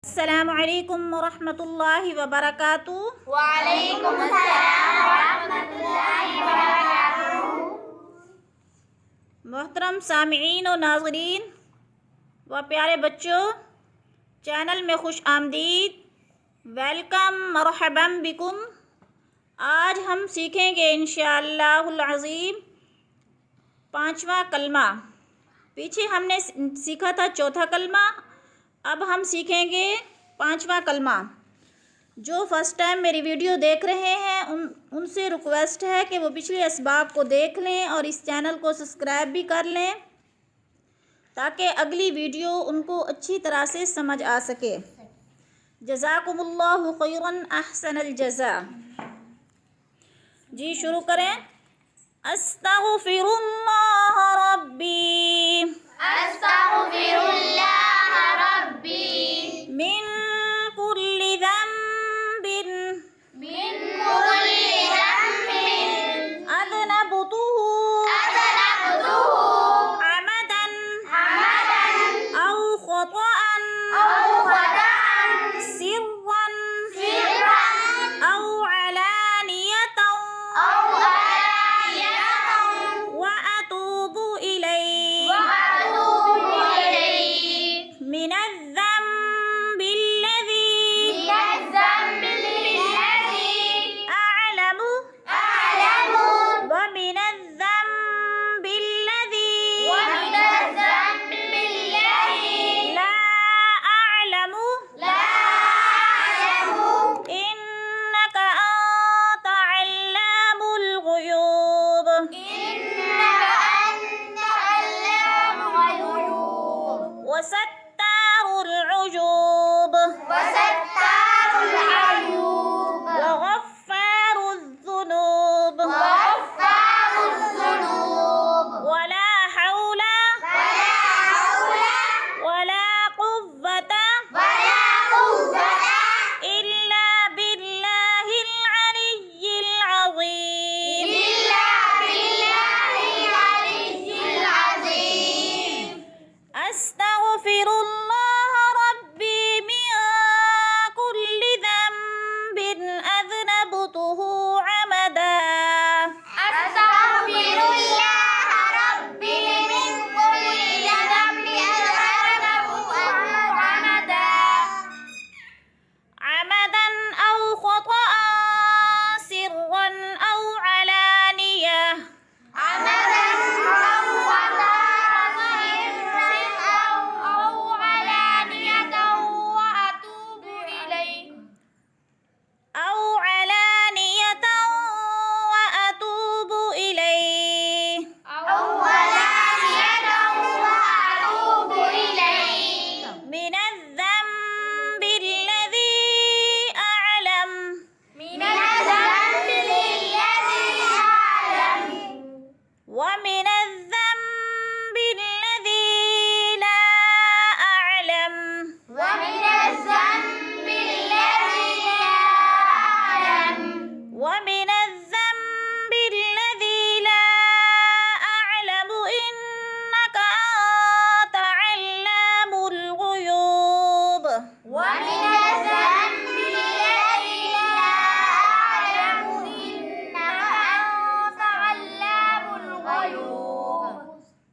अस्सलामु अलैकुम वरहमतुल्लाहि वबरकातुहू। वालेकुम अस्सलाम वरहमतुल्लाहि वबरकातुहू। मोहतरम सामिईन और नाज़रीन व प्यारे बच्चों, चैनल में खुश आमदीद। वेलकम, मरहबम बिकुम। आज हम सीखेंगे इंशाअल्लाहुल अज़ीम पाँचवा कलमा। पीछे हमने सीखा था चौथा कलमा, अब हम सीखेंगे पाँचवा कलमा। जो फ़र्स्ट टाइम मेरी वीडियो देख रहे हैं उनसे रिक्वेस्ट है कि वो पिछले असबाब को देख लें और इस चैनल को सब्सक्राइब भी कर लें ताकि अगली वीडियो उनको अच्छी तरह से समझ आ सके। जज़ाकुमुल्लाहु खैरन अहसनल जज़ा। जी शुरू करें। अस्तग़फिरुल्लाह रब्बी अस्तग़फिरुल्लाह रब्बी मिन कुल्लि ज़ंबिन मिन कुल्लि ज़ंबिन अज़नबतुहु अमदन औ ख़तअन सिर्रन औ अलानियतन व अतूबु इलैहि मिनज़्ज़ंबिल्लज़ी अअलमु व मिनज़्ज़ंबिल्लज़ी ला अअलमु इन्नका अंत अल्लामुल ग़ुयूब। वसत्तारुल उजूब वग़फ़्फ़ारुज़ ज़ुनूब वला हौला वला क़ुव्वता इल्ला बिल्लाहिल अलिय्यिल अज़ीम। अस्तग़फिरुल्लाह रब्बी मिन कुल्लि ज़ंबिन अज़नबतुहु अमदा अमदन औ ख़तअन सिर्रन औ अलानियह व अतूबु इलैहि मिनज़्ज़ंबिल्लज़ी अअलम व मिनज़्ज़ंबिल्लज़ी ला अअलम व मिनज़्ज़ंबिल्लज़ी ला अअलमु इन्नका अंत अल्लामुल ग़ुयूब।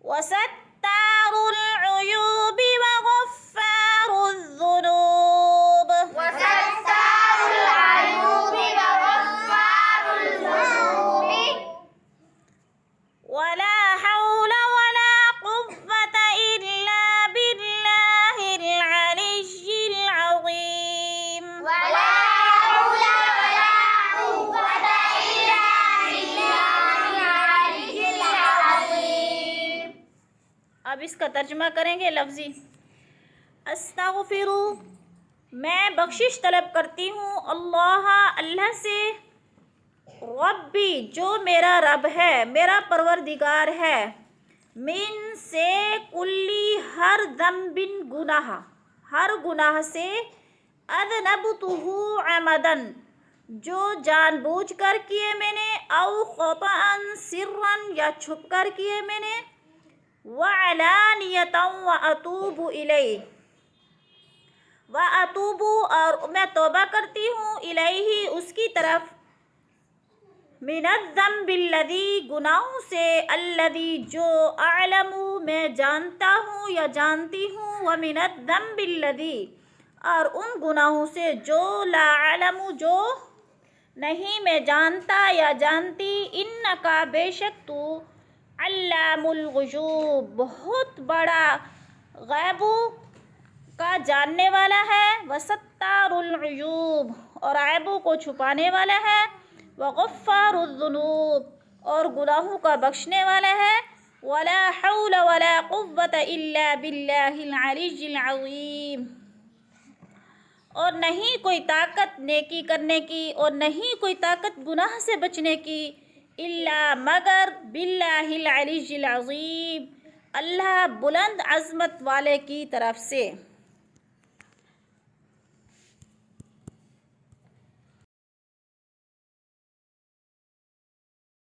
वसत्तारुल उयूबि वग़फ़्फ़ारुज़ ज़ुनूब वला हौला वला क़ुव्वता इल्ला बिल्लाहिल अलिय्यिल अज़ीम। अब इसका तर्जुमा करेंगे लफ्ज़ी। अस्तग़फिरु मैं बख्शिश तलब करती हूँ अल्लाह से, रब्बी जो मेरा रब है, मेरा परवरदिगार है, मिन से कुल्ली हर ज़ंबिन गुनाह, हर गुनाह से, अज़नबतुहु अमदन जो जानबूझ कर किए मैंने, औ ख़तअन सिर्रन या छुप कर किए मैंने, व अलानियतन व अतूबु इलैहि وَأَتُوبُ اور میں توبہ کرتی ہوں الیہ اس کی طرف من الذنب الذی گناہوں سے الذی جو اعلم میں جانتا ہوں یا جانتی ہوں ومن الذنب الذی اور ان گناہوں سے جو لا اعلم جو نہیں میں جانتا یا جانتی انکا بے شک تو علام الغیوب بہت بڑا غیبوں کا جاننے والا ہے وستار العیوب اور عیبوں کو چھپانے والا ہے وغفار الذنوب اور گناہوں کا بخشنے والا ہے ولا حول ولا قوة الا باللہ العلی العظیم اور نہیں کوئی طاقت نیکی کرنے کی اور نہیں کوئی طاقت گناہ سے بچنے کی الا مگر باللہ العلی العظیم اللہ بلند عظمت والے کی طرف سے